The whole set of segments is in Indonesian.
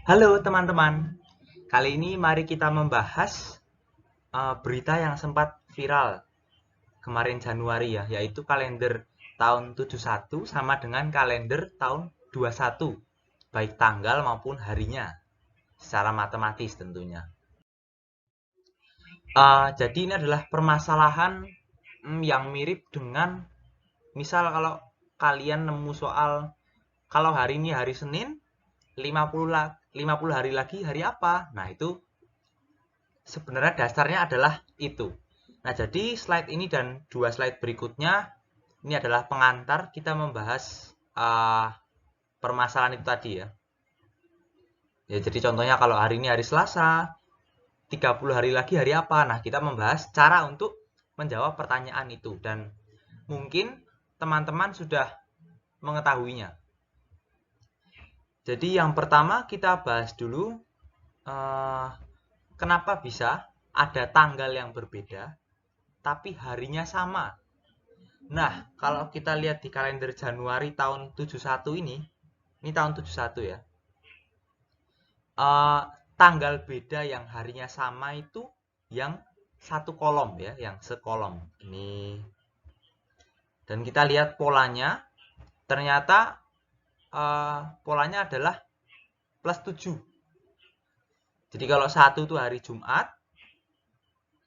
Halo teman-teman, kali ini mari kita membahas berita yang sempat viral kemarin Januari ya, yaitu kalender tahun 71 sama dengan kalender tahun 21, baik tanggal maupun harinya, secara matematis tentunya. Jadi ini adalah permasalahan yang mirip dengan misal kalau kalian nemu soal kalau hari ini hari Senin, 50 hari lagi hari apa? Nah, itu sebenarnya dasarnya adalah itu. Nah, jadi slide ini dan dua slide berikutnya ini adalah pengantar kita membahas permasalahan itu tadi ya. Ya, jadi contohnya kalau hari ini hari Selasa, 30 hari lagi hari apa? Nah, kita membahas cara untuk menjawab pertanyaan itu dan mungkin teman-teman sudah mengetahuinya. Jadi yang pertama kita bahas dulu eh, kenapa bisa ada tanggal yang berbeda tapi harinya sama. Nah, kalau kita lihat di kalender Januari tahun 71 ini tahun 71 ya. eh, Tanggal beda yang harinya sama itu yang satu kolom ya, yang sekolom. Ini. Dan kita lihat polanya, ternyata polanya adalah plus 7. Jadi kalau satu itu hari Jumat,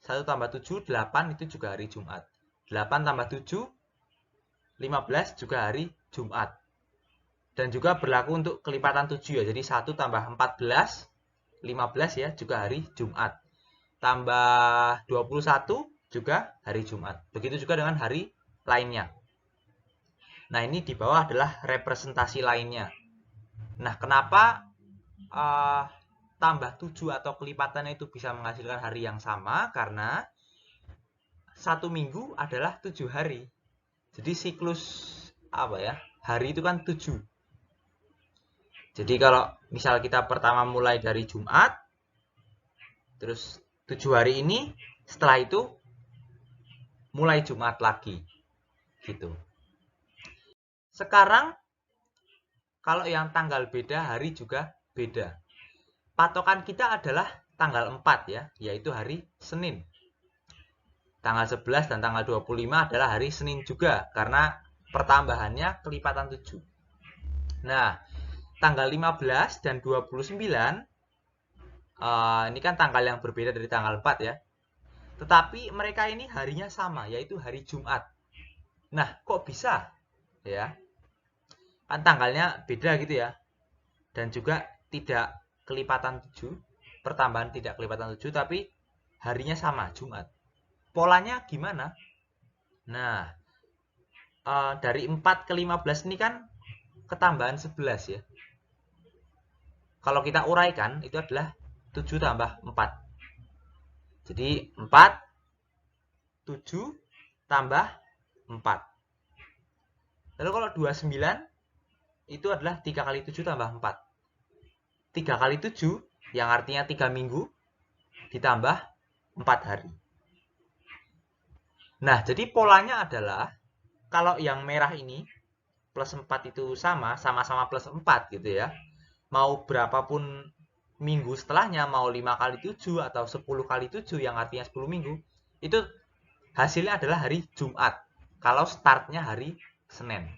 1 tambah 7, 8 itu juga hari Jumat. 8 tambah 7, 15 juga hari Jumat. Dan juga berlaku untuk kelipatan 7 ya. Jadi 1 tambah 14, 15 ya, juga hari Jumat. Tambah 21 juga hari Jumat. Begitu juga dengan hari lainnya. Nah, ini di bawah adalah representasi lainnya. Nah, kenapa uh, tambah 7 atau kelipatannya itu bisa menghasilkan hari yang sama? Karena satu minggu adalah 7 hari. Jadi siklus apa ya? Hari itu kan 7. Jadi kalau misal kita pertama mulai dari Jumat, terus 7 hari ini, setelah itu mulai Jumat lagi. Gitu. Sekarang kalau yang tanggal beda, hari juga beda. Patokan kita adalah tanggal 4 ya, yaitu hari Senin. Tanggal 11 dan tanggal 25 adalah hari Senin juga, karena pertambahannya kelipatan 7. Nah, tanggal 15 dan 29 ini kan tanggal yang berbeda dari tanggal 4 ya. Tetapi mereka ini harinya sama, yaitu hari Jumat. Nah, kok bisa? Ya, kan tanggalnya beda gitu ya. Dan juga tidak kelipatan 7, pertambahan tidak kelipatan 7, tapi harinya sama, Jumat. Polanya gimana? Nah, dari 4 ke 15 ini kan ketambahan 11 ya. Kalau kita uraikan, itu adalah 7 tambah 4. Jadi 4, 7 tambah 4. Lalu kalau 29, itu adalah 3 kali 7 tambah 4. 3 kali 7, yang artinya 3 minggu, ditambah 4 hari. Nah, jadi polanya adalah, kalau yang merah ini, plus 4 itu sama-sama plus 4 gitu ya. Mau berapapun minggu setelahnya, mau 5 kali 7 atau 10 kali 7 yang artinya 10 minggu, itu hasilnya adalah hari Jumat. Kalau startnya hari Senin.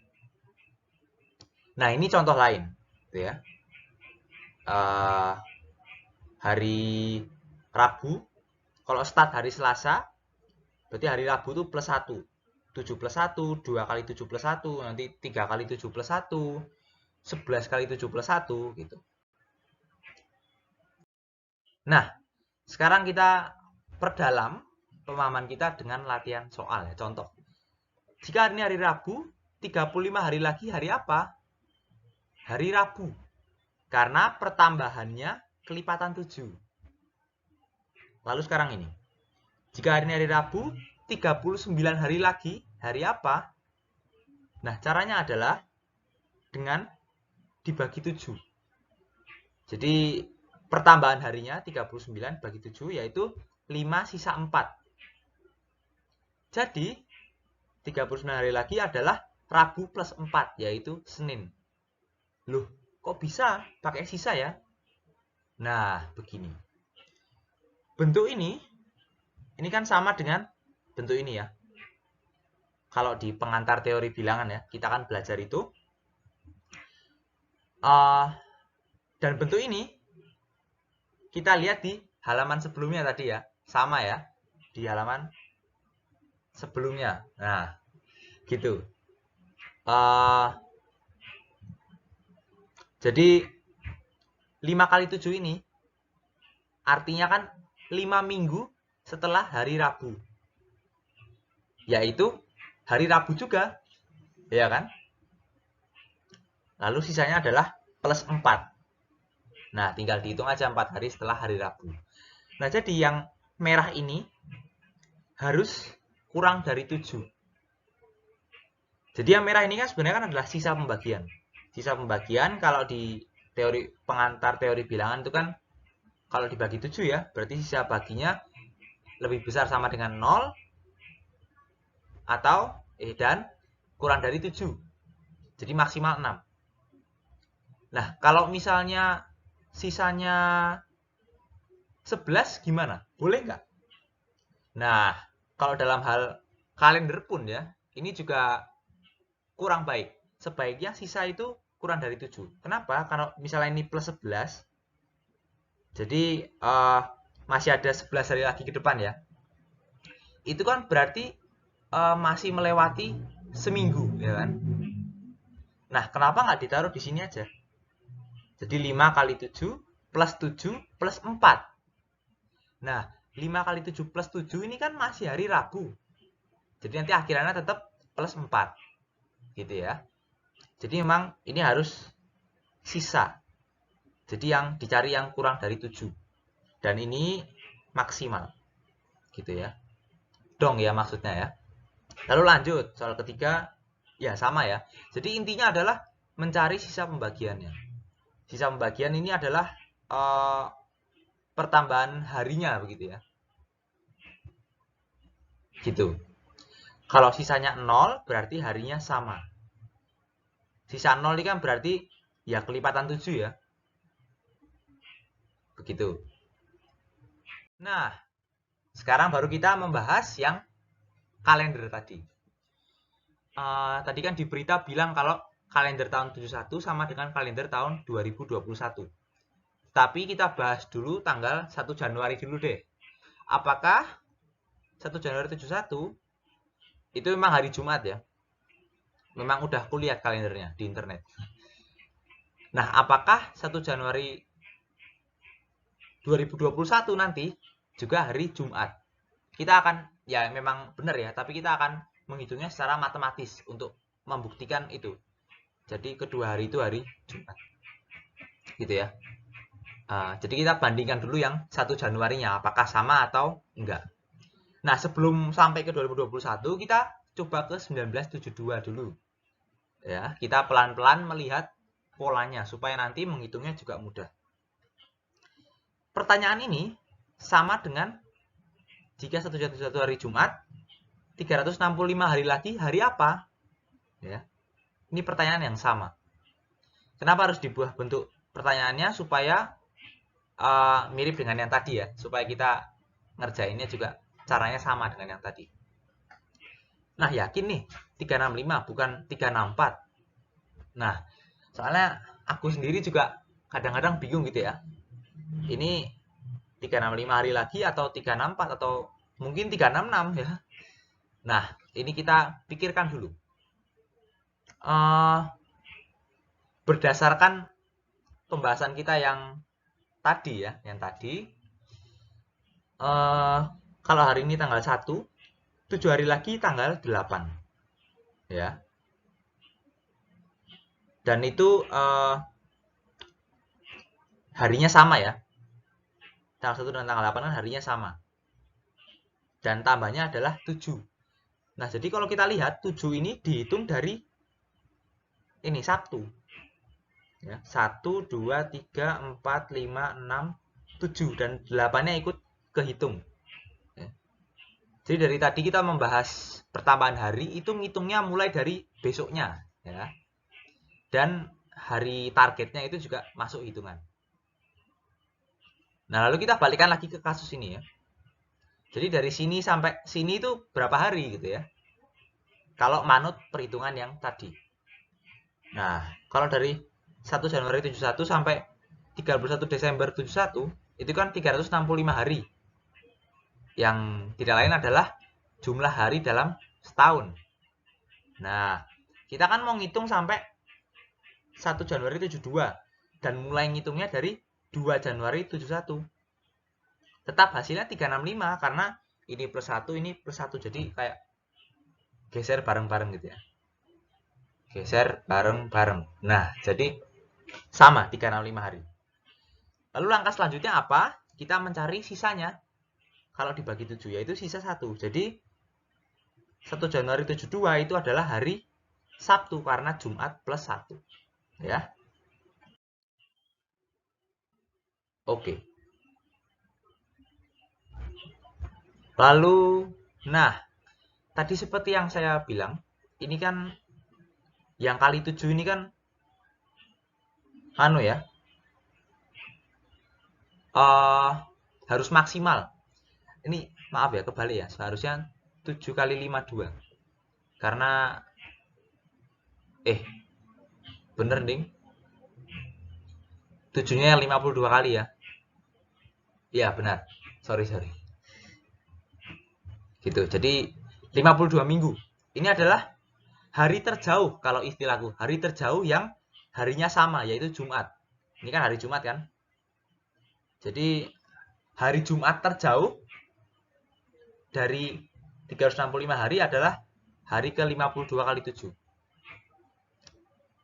Nah, ini contoh lain. Gitu ya. Hari Rabu, kalau start hari Selasa, berarti hari Rabu itu plus 1. 7 plus 1, 2 kali 7 plus 1, nanti 3 kali 7 plus 1, 11 kali 7 plus 1, gitu. Nah, sekarang kita perdalam pemahaman kita dengan latihan soal ya. Contoh, jika ini hari Rabu, 35 hari lagi hari apa? Hari Rabu. Karena pertambahannya kelipatan 7. Lalu sekarang ini, jika hari ini hari Rabu, 39 hari lagi hari apa? Nah, caranya adalah dengan dibagi 7. Jadi pertambahan harinya 39 bagi 7 yaitu 5 sisa 4. Jadi 39 hari lagi adalah Rabu plus 4 yaitu Senin. Loh, kok bisa pakai sisa ya? Nah, begini. Bentuk ini kan sama dengan bentuk ini ya. Kalau di pengantar teori bilangan ya, kita akan belajar itu. Dan bentuk ini kita lihat di halaman sebelumnya tadi ya. Sama ya, di halaman sebelumnya. Nah, gitu. Jadi 5 kali 7 ini artinya kan 5 minggu setelah hari Rabu. Yaitu hari Rabu juga. Ya kan? Lalu sisanya adalah plus 4. Nah, tinggal dihitung aja 4 hari setelah hari Rabu. Nah, jadi yang merah ini harus kurang dari 7. Jadi yang merah ini kan sebenarnya kan adalah sisa pembagian. Sisa pembagian kalau di teori pengantar teori bilangan itu kan kalau dibagi 7 ya, berarti sisa baginya lebih besar sama dengan 0 atau dan kurang dari 7. Jadi maksimal 6. Nah, kalau misalnya sisanya 11 gimana? Boleh nggak? Nah, kalau dalam hal kalender pun ya, ini juga kurang baik. Sebaiknya sisa itu kurang dari 7. Kenapa? Kalau misalnya ini plus 11, jadi masih ada 11 hari lagi ke depan ya. Itu kan berarti masih melewati seminggu, ya kan? Nah, kenapa nggak ditaruh di sini aja? Jadi 5 kali 7 plus 7 plus 4. Nah, 5 kali 7 plus 7 ini kan masih hari Rabu. Jadi nanti akhirannya tetap plus 4. Gitu ya. Jadi memang ini harus sisa. Jadi yang dicari yang kurang dari 7. Dan ini maksimal. Gitu ya. Dong ya maksudnya ya. Lalu lanjut, soal ketiga ya sama ya. Jadi intinya adalah mencari sisa pembagiannya. Sisa pembagian ini adalah pertambahan harinya begitu ya. Gitu. Kalau sisanya 0 berarti harinya sama. Sisa 0 ini kan berarti ya kelipatan 7 ya. Begitu. Nah, sekarang baru kita membahas yang kalender tadi. Tadi kan di berita bilang kalau kalender tahun 71 sama dengan kalender tahun 2021. Tapi kita bahas dulu tanggal 1 Januari dulu deh. Apakah 1 Januari 71 itu memang hari Jumat ya? Memang udah kulihat kalendernya di internet. Nah, apakah 1 Januari 2021 nanti juga hari Jumat? Kita akan, ya memang benar ya, tapi kita akan menghitungnya secara matematis untuk membuktikan itu. Jadi kedua hari itu hari Jumat. Gitu ya. Jadi kita bandingkan dulu yang 1 Januarinya, apakah sama atau enggak. Nah, sebelum sampai ke 2021, kita coba ke 1972 dulu. Ya, kita pelan-pelan melihat polanya supaya nanti menghitungnya juga mudah. Pertanyaan ini sama dengan jika 1 hari Jumat, 365 hari lagi hari apa? Ya. Ini pertanyaan yang sama. Kenapa harus dibuat bentuk pertanyaannya supaya mirip dengan yang tadi ya, supaya kita ngerjainnya juga caranya sama dengan yang tadi. Nah, yakin nih 365 bukan 364. Nah, soalnya aku sendiri juga kadang-kadang bingung gitu ya. Ini 365 hari lagi atau 364 atau mungkin 366 ya. Nah, ini kita pikirkan dulu. Berdasarkan pembahasan kita yang tadi ya, kalau hari ini tanggal 1, 7 hari lagi tanggal 8. Ya. Dan itu harinya sama ya. Tanggal 1 dan tanggal 8 kan harinya sama. Dan tambahnya adalah 7. Nah, jadi kalau kita lihat 7 ini dihitung dari ini Sabtu. Ya, 1, 2, 3, 4, 5, 6, 7 dan 8-nya ikut kehitung. Ya. Jadi dari tadi kita membahas pertambahan hari itu ngitungnya mulai dari besoknya ya. Dan hari targetnya itu juga masuk hitungan. Nah, lalu kita balikkan lagi ke kasus ini ya. Jadi dari sini sampai sini itu berapa hari gitu ya. Kalau manut perhitungan yang tadi. Nah, kalau dari 1 Januari 71 sampai 31 Desember 71, itu kan 365 hari. Yang tidak lain adalah jumlah hari dalam setahun. Nah, kita kan mau ngitung sampai 1 Januari 72 dan mulai ngitungnya dari 2 Januari 71. Tetap hasilnya 365 karena ini plus 1, ini plus 1. Jadi kayak geser bareng-bareng gitu ya. Geser bareng-bareng. Nah, jadi sama 365 hari. Lalu langkah selanjutnya apa? Kita mencari sisanya. Kalau dibagi 7 yaitu sisa 1. Jadi 1 Januari 72 itu adalah hari Sabtu karena Jumat plus 1. Ya. Oke. Lalu, nah, tadi seperti yang saya bilang, ini kan yang kali 7 ini kan anu ya, harus maksimal. Ini maaf ya, kebalik ya, seharusnya 7 kali 5 2. Karena bener ding, 7-nya 52 kali ya. Iya benar, sorry. Gitu, jadi 52 minggu. Ini adalah hari terjauh kalau istilahku, hari terjauh yang harinya sama, yaitu Jumat. Ini kan hari Jumat kan. Jadi hari Jumat terjauh dari 365 hari adalah hari ke-52 kali 7.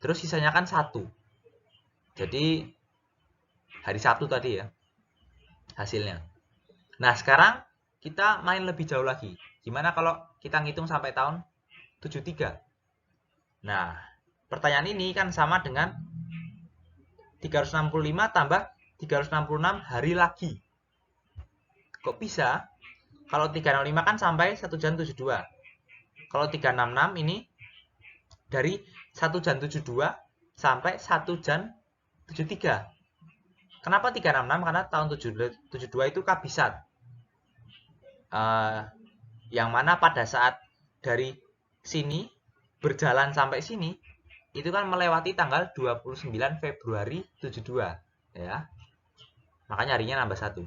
Terus sisanya kan 1. Jadi hari Sabtu tadi ya hasilnya. Nah, sekarang kita main lebih jauh lagi. Gimana kalau kita ngitung sampai tahun 73? Nah, pertanyaan ini kan sama dengan 365 tambah 366 hari lagi. Kok bisa? Kalau 365 kan sampai 1 jam 72. Kalau 366 ini dari 1 jam 72 sampai 1 jam 73. Kenapa 366? Karena tahun 72 itu kabisat. Yang mana pada saat dari sini berjalan sampai sini itu kan melewati tanggal 29 Februari 72 ya. Makanya harinya nambah 1.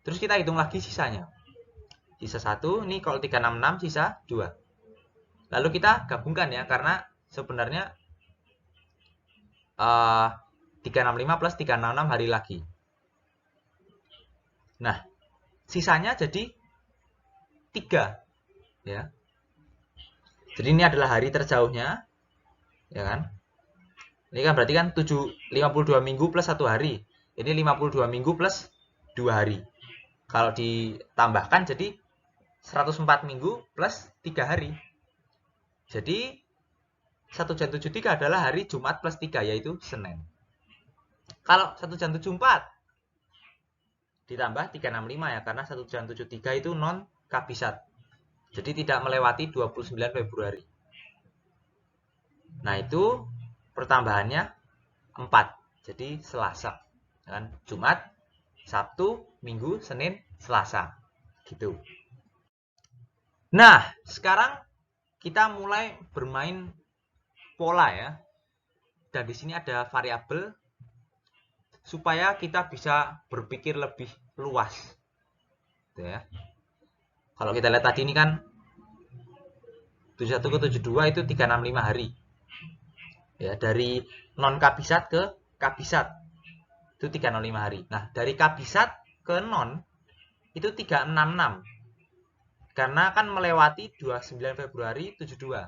Terus kita hitung lagi sisanya. Sisa 1, ini kalau 366 sisa 2. Lalu kita gabungkan ya, karena sebenarnya 365 plus 366 hari lagi. Nah, sisanya jadi 3 ya. Jadi ini adalah hari terjauhnya ya kan. Ini kan berarti kan 52 minggu plus 1 hari. Ini 52 minggu plus 2 hari. Kalau ditambahkan jadi 104 minggu plus 3 hari. Jadi 1 jam 73 adalah hari Jumat plus 3 yaitu Senin. Kalau 1 jam 74 ditambah 365 ya, karena 1 jam 73 itu non kabisat. Jadi tidak melewati 29 Februari. Nah, itu pertambahannya 4. Jadi Selasa. Kan? Jumat, Sabtu, Minggu, Senin, Selasa. Gitu. Nah, sekarang kita mulai bermain pola ya. Dan di sini ada variabel supaya kita bisa berpikir lebih luas. Gitu ya. Kalau kita lihat tadi ini kan 71 ke 72 itu 365 hari. Ya, dari non kabisat ke kabisat itu 365 hari. Nah, dari kabisat ke non itu 366. Karena kan melewati 29 Februari 72.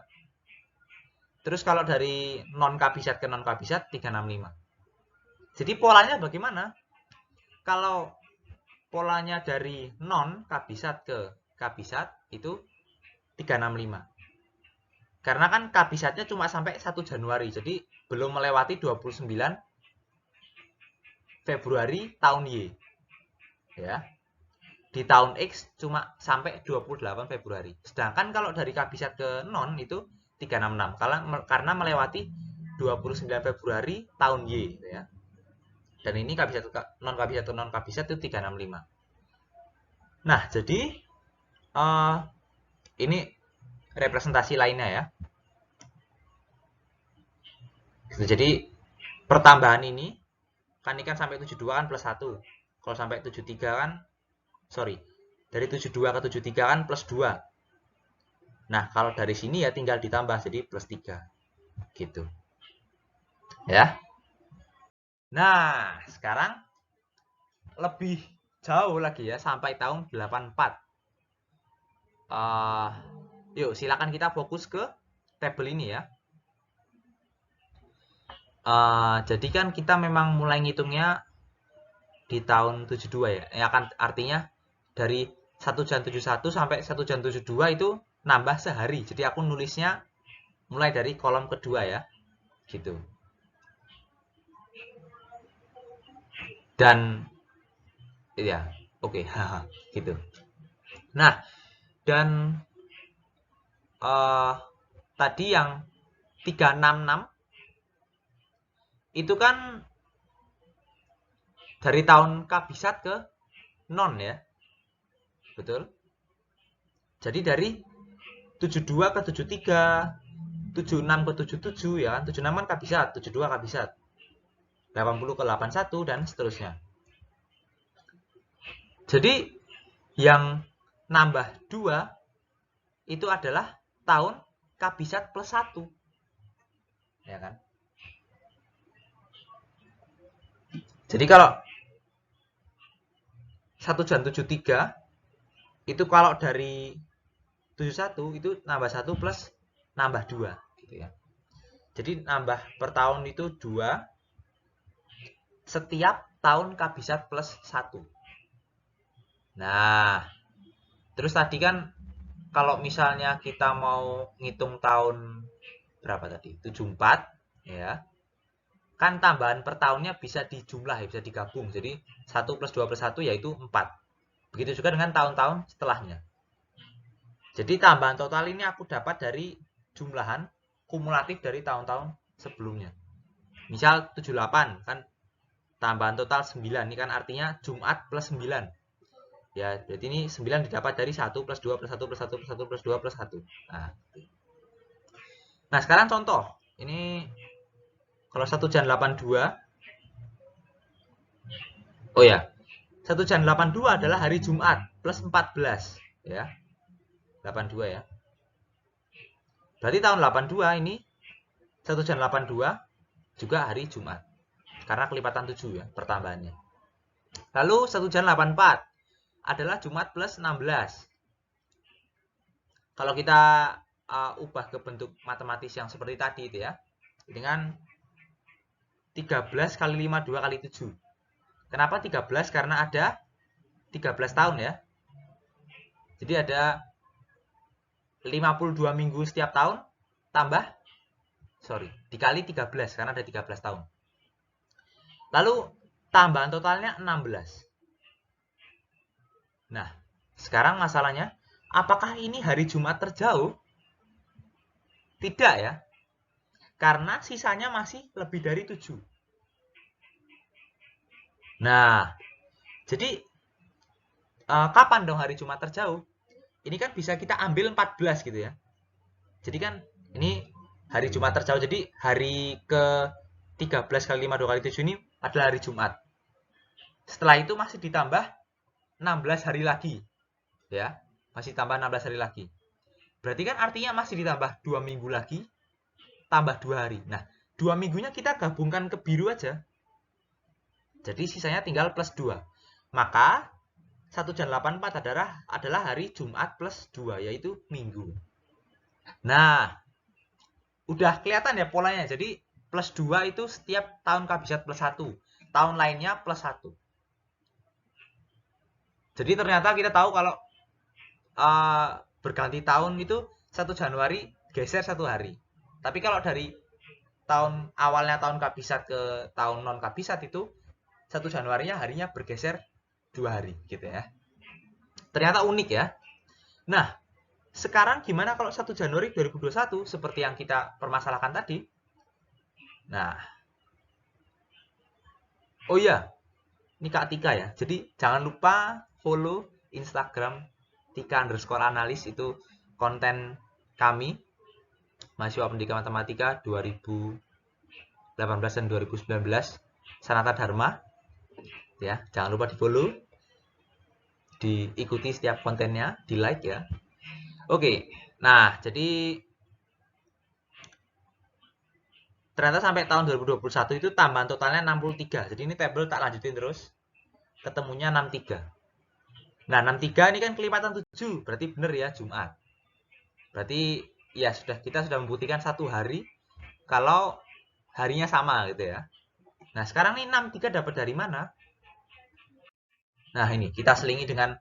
Terus kalau dari non kabisat ke non kabisat 365. Jadi polanya bagaimana? Kalau polanya dari non kabisat ke kabisat itu 365. Karena kan kabisatnya cuma sampai 1 Januari. Jadi belum melewati 29 Februari tahun Y. Ya. Di tahun X cuma sampai 28 Februari. Sedangkan kalau dari kabisat ke non itu 366. Karena melewati 29 Februari tahun Y. Ya. Dan ini non kabisat itu 365. Nah, jadi ini representasi lainnya ya. Jadi pertambahan ini kan sampai 72 kan plus 1. Kalau sampai 73 kan dari 72 ke 73 kan plus 2. Nah, kalau dari sini ya tinggal ditambah jadi plus 3. Gitu. Ya. Nah, sekarang lebih jauh lagi ya sampai tahun 84. Yuk, silakan kita fokus ke tabel ini ya. Jadi kan kita memang mulai ngitungnya di tahun 72 ya. Kan artinya dari 1 Jan 71 sampai 1 Jan 72 itu nambah sehari. Jadi aku nulisnya mulai dari kolom kedua ya. Gitu. Dan ya, oke. Gitu. Nah, dan tadi yang 366 itu kan dari tahun kabisat ke non ya. Betul? Jadi dari 72 ke 73, 76 ke 77 ya. 76 kan kabisat, 72 kabisat. 80 ke 81 dan seterusnya. Jadi yang nambah 2 itu adalah tahun kabisat plus 1. Ya kan? Jadi kalau 1 Jan 73 itu kalau dari 71 itu nambah 1 plus nambah 2 gitu ya. Jadi nambah per tahun itu 2 setiap tahun kabisat plus 1. Nah, terus tadi kan kalau misalnya kita mau ngitung tahun berapa tadi? 74 ya. Kan tambahan per tahunnya bisa dijumlah ya, bisa digabung. Jadi 1 plus 2 plus 1 yaitu 4. Begitu juga dengan tahun-tahun setelahnya. Jadi tambahan total ini aku dapat dari jumlahan kumulatif dari tahun-tahun sebelumnya. Misal 78 kan tambahan total 9. Ini kan artinya Jumat plus 9. Ya, berarti ini 9 didapat dari 1 plus 2 plus 1 plus 1 plus 1 plus 2 plus 1. Nah, sekarang contoh. Ini kalau 1 Jan 82. Oh ya. 1 Jan 82 adalah hari Jumat plus 14 ya. 82 ya. Berarti tahun 82 ini 1 Jan 82 juga hari Jumat. Karena kelipatan 7 ya pertambahannya. Lalu 1 Jan 84 adalah Jumat plus 16. Kalau kita ubah ke bentuk matematis yang seperti tadi itu ya. Dengan 13 kali 5 2 kali 7. Kenapa 13? Karena ada 13 tahun ya. Jadi ada 52 minggu setiap tahun tambah dikali 13 karena ada 13 tahun. Lalu tambahan totalnya 16. Nah, sekarang masalahnya apakah ini hari Jumat terjauh? Tidak ya. Karena sisanya masih lebih dari 7. Nah, jadi kapan dong hari Jumat terjauh? Ini kan bisa kita ambil 14 gitu ya. Jadi kan ini hari Jumat terjauh. Jadi hari ke 13 kali 5 2 kali 7 ini adalah hari Jumat. Setelah itu masih ditambah 16 hari lagi. Ya, masih tambah 16 hari lagi. Berarti kan artinya masih ditambah 2 minggu lagi tambah 2 hari. Nah, 2 minggunya kita gabungkan ke biru aja. Jadi sisanya tinggal plus 2. Maka 1 Jan 84 adalah hari Jumat plus 2, yaitu minggu. Nah, udah kelihatan ya polanya. Jadi plus 2 itu setiap tahun kabisat plus 1. Tahun lainnya plus 1. Jadi ternyata kita tahu kalau berganti tahun itu 1 Januari geser 1 hari. Tapi kalau dari tahun awalnya tahun kabisat ke tahun non kabisat itu 1 Januarinya harinya bergeser 2 hari gitu ya. Ternyata unik ya. Nah, sekarang gimana kalau 1 Januari 2021 seperti yang kita permasalahkan tadi? Nah, Oh iya, ini Kak Tika ya. Jadi jangan lupa follow Instagram Tika_analis, itu konten kami mahasiswa pendidikan matematika 2018 dan 2019 Sanata Dharma ya. Jangan lupa di follow, diikuti setiap kontennya, di like ya. Oke, nah jadi ternyata sampai tahun 2021 itu tambahan totalnya 63. Jadi ini tabel tak lanjutin terus, ketemunya 63. Nah, 63 ini kan kelipatan 7, berarti benar ya Jumat. Berarti ya kita sudah membuktikan satu hari kalau harinya sama gitu ya. Nah, sekarang nih 63 dapat dari mana? Nah, ini kita selingi dengan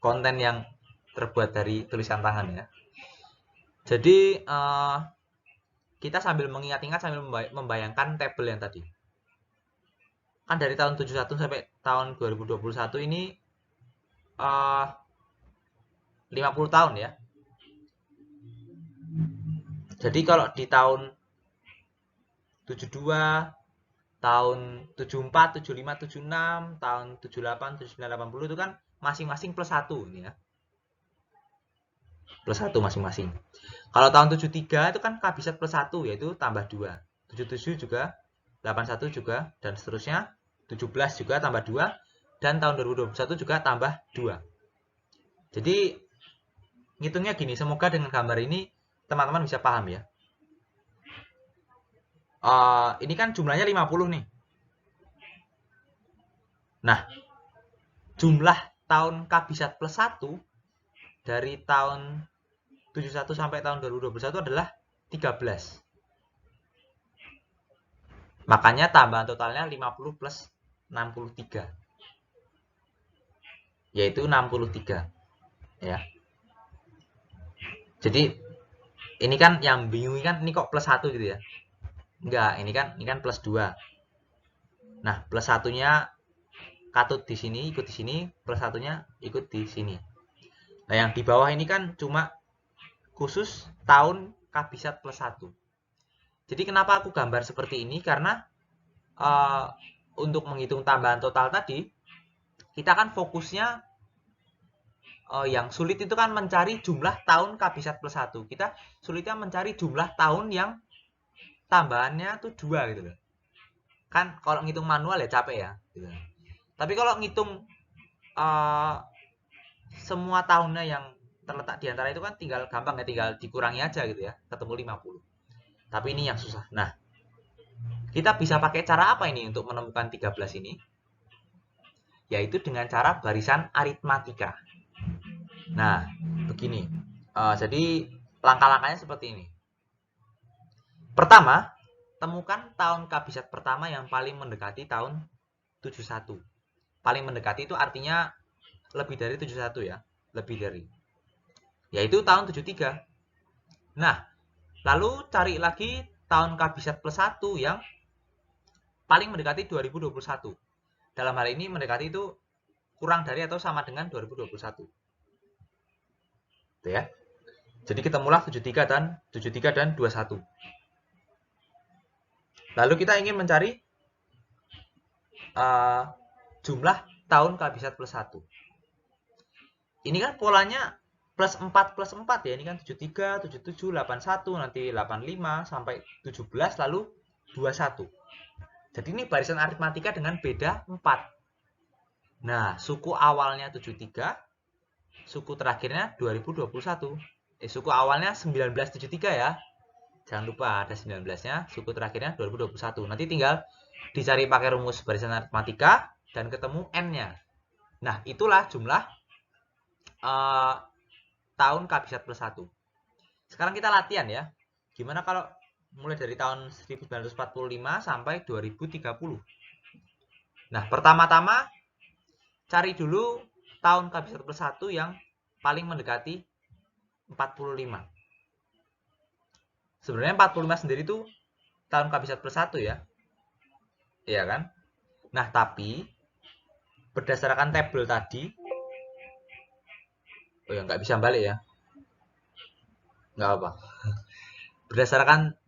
konten yang terbuat dari tulisan tangan ya. Jadi kita sambil mengingat-ingat, sambil membayangkan tabel yang tadi. Kan dari tahun 71 sampai tahun 2021 ini 50 tahun ya. Jadi kalau di tahun 72, tahun 74, 75, 76, tahun 78, 79, 80 itu kan masing-masing plus 1 ini ya. Plus 1 masing-masing. Kalau tahun 73 itu kan kabisat plus 1, yaitu tambah 2. 77 juga, 81 juga, dan seterusnya. 17 juga tambah 2, dan tahun 2021 juga tambah 2. Jadi ngitungnya gini, semoga dengan gambar ini teman-teman bisa paham ya. Ini kan jumlahnya 50 nih. Nah, jumlah tahun kabisat plus 1 dari tahun 71 sampai tahun 2021 adalah 13. Makanya tambahan totalnya 50 plus 63. Yaitu 63. Ya. Jadi ini kan yang bingung kan, ini kok plus 1 gitu ya. Enggak, ini kan plus 2. Nah, plus satunya katut di sini, ikut di sini, plus satunya ikut di sini. Nah, yang di bawah ini kan cuma khusus tahun kabisat plus 1. Jadi kenapa aku gambar seperti ini? Karena untuk menghitung tambahan total tadi, kita kan fokusnya yang sulit itu kan mencari jumlah tahun kabisat plus 1. Kita sulitnya mencari jumlah tahun yang tambahannya tuh 2 gitu loh. Kan kalau ngitung manual ya capek ya. Gitu. Tapi kalau ngitung semua tahunnya yang terletak di antara itu kan tinggal gampang ya, tinggal dikurangi aja gitu ya, ketemu 50. Tapi ini yang susah. Nah, kita bisa pakai cara apa ini untuk menemukan 13 ini? Yaitu dengan cara barisan aritmatika. Nah, begini. Jadi langkah-langkahnya seperti ini. Pertama, temukan tahun kabisat pertama yang paling mendekati tahun 71. Paling mendekati itu artinya lebih dari 71 ya. Lebih dari. Yaitu tahun 73. Nah, lalu cari lagi tahun kabisat plus 1 yang paling mendekati 2021. Dalam hal ini mendekati itu kurang dari atau sama dengan 2021. Gitu ya. Jadi ketemulah 73 dan 21. Lalu kita ingin mencari jumlah tahun kabisat plus 1. Ini kan polanya plus 4 plus 4 ya. Ini kan 73, 77, 81, nanti 85 sampai 17 lalu 21. Jadi ini barisan aritmatika dengan beda 4. Nah, suku awalnya 73, suku terakhirnya 2021. Suku awalnya 1973 ya. Jangan lupa ada 19-nya, suku terakhirnya 2021. Nanti tinggal dicari pakai rumus barisan aritmatika dan ketemu N-nya. Nah, itulah jumlah tahun kabisat plus 1. Sekarang kita latihan ya. Gimana kalau mulai dari tahun 1945 sampai 2030? Nah, pertama-tama cari dulu tahun kabisat plus 1 yang paling mendekati 45. Sebenarnya 45 sendiri itu tahun kabisat plus 1 ya. Iya kan? Nah, tapi berdasarkan tabel tadi, oh ya nggak bisa balik ya. Nggak apa. Berdasarkan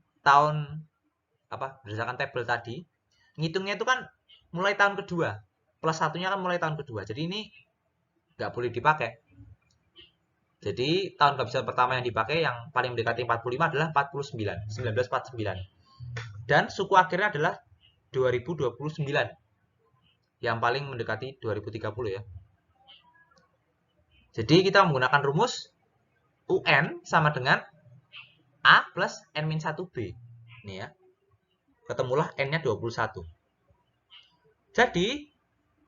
berdasarkan tabel tadi, ngitungnya itu kan mulai tahun kedua. Plus 1-nya kan mulai tahun kedua. Jadi ini nggak boleh dipakai. Jadi tahun kehabisan pertama yang dipakai yang paling mendekati 45 adalah 49, 1949. Dan suku akhirnya adalah 2029. Yang paling mendekati 2030 ya. Jadi kita menggunakan rumus UN sama dengan A plus N-1B. Ini ya. Ketemulah N-nya 21. Jadi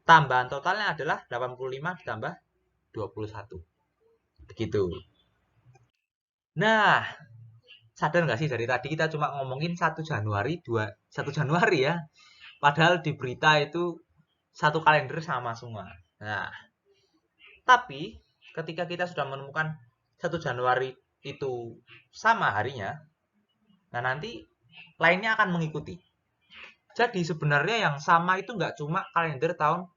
tambahan totalnya adalah 85 ditambah 21. Begitu. Nah, sadar nggak sih dari tadi kita cuma ngomongin 1 Januari, 1 Januari ya. Padahal di berita itu satu kalender sama semua. Nah, tapi ketika kita sudah menemukan 1 Januari itu sama harinya, nah nanti lainnya akan mengikuti. Jadi sebenarnya yang sama itu nggak cuma kalender tahun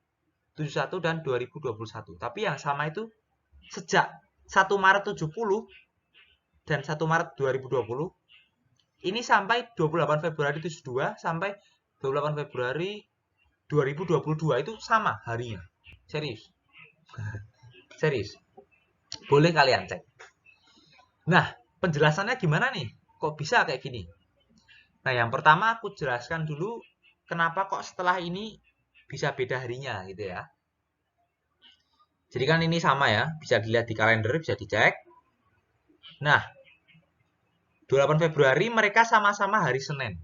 71 dan 2021, tapi yang sama itu sejak 1 Maret 70 dan 1 Maret 2020 ini sampai 28 Februari 72 sampai 28 Februari 2022 itu sama harinya. Serius. Serius. Boleh kalian cek. Nah, penjelasannya gimana nih? Kok bisa kayak gini? Nah, yang pertama aku jelaskan dulu kenapa kok setelah ini bisa beda harinya gitu ya. Jadi kan ini sama ya, bisa dilihat di kalender, bisa dicek. Nah, 28 Februari mereka sama-sama hari Senin.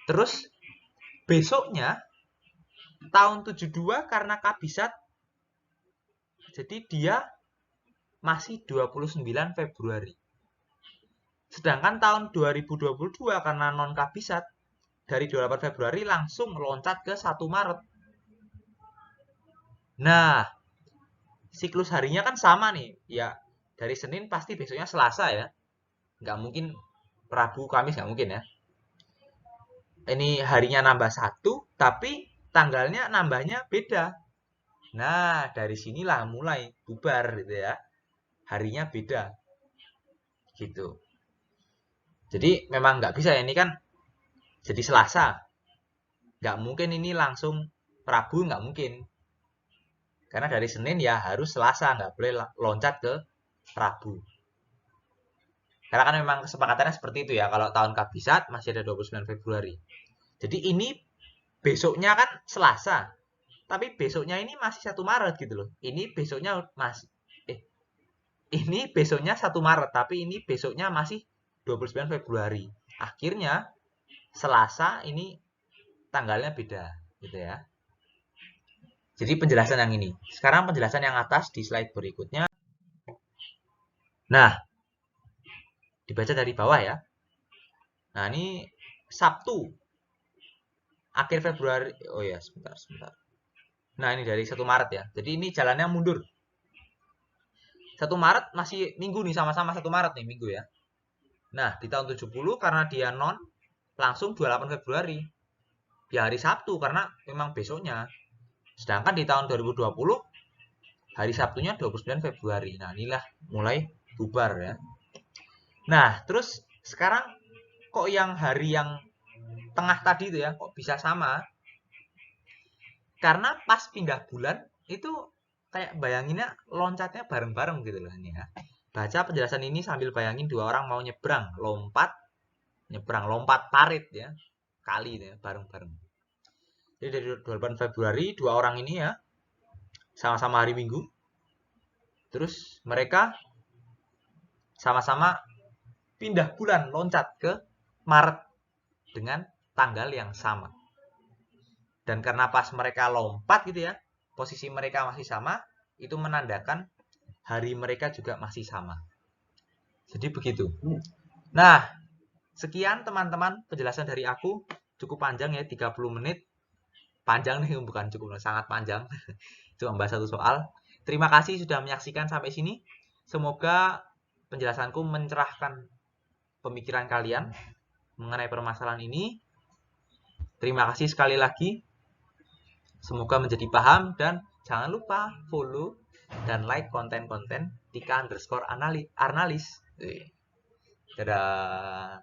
Terus besoknya tahun 72 karena kabisat, jadi dia masih 29 Februari. Sedangkan tahun 2022 karena non kabisat, dari 28 Februari langsung meloncat ke 1 Maret. Nah, siklus harinya kan sama nih. Ya, dari Senin pasti besoknya Selasa ya. Nggak mungkin Rabu, Kamis, nggak mungkin ya. Ini harinya nambah 1, tapi tanggalnya nambahnya beda. Nah, dari sinilah mulai bubar gitu ya. Harinya beda. Gitu. Jadi memang nggak bisa ya, ini kan jadi Selasa. Nggak mungkin ini langsung Rabu, nggak mungkin. Karena dari Senin ya harus Selasa, nggak boleh loncat ke Rabu. Karena kan memang kesepakatannya seperti itu ya. Kalau tahun kabisat masih ada 29 Februari. Jadi ini besoknya kan Selasa. Tapi besoknya ini masih 1 Maret gitu loh. Ini besoknya masih ini besoknya 1 Maret, tapi ini besoknya masih 29 Februari. Akhirnya Selasa ini tanggalnya beda gitu ya. Jadi penjelasan yang ini. Sekarang penjelasan yang atas di slide berikutnya. Nah, dibaca dari bawah ya. Nah, ini Sabtu. Akhir Februari. Oh ya, sebentar. Nah, ini dari 1 Maret ya. Jadi ini jalannya mundur. 1 Maret masih minggu nih, sama-sama 1 Maret nih, minggu ya. Nah, di tahun 70 karena dia non, langsung 28 Februari. Di hari Sabtu karena memang besoknya. Sedangkan di tahun 2020, hari Sabtunya 29 Februari. Nah, inilah mulai bubar ya. Nah, terus sekarang kok yang hari yang tengah tadi itu ya, kok bisa sama? Karena pas pindah bulan, itu kayak bayanginnya loncatnya bareng-bareng gitu loh ini ya. Baca penjelasan ini sambil bayangin dua orang mau nyebrang, lompat parit ya, kali ya, bareng-bareng. Jadi dari 28 Februari dua orang ini ya, sama-sama hari Minggu. Terus mereka sama-sama pindah bulan, loncat ke Maret dengan tanggal yang sama. Dan karena pas mereka lompat gitu ya, posisi mereka masih sama, itu menandakan hari mereka juga masih sama. Jadi begitu. Nah, sekian teman-teman penjelasan dari aku. Cukup panjang ya, 30 menit. Panjang nih, bukan cukup, sangat panjang. Cuma bahas satu soal. Terima kasih sudah menyaksikan sampai sini. Semoga penjelasanku mencerahkan pemikiran kalian mengenai permasalahan ini. Terima kasih sekali lagi. Semoga menjadi paham dan jangan lupa follow dan like konten-konten Tika_Arnalis. Dadah.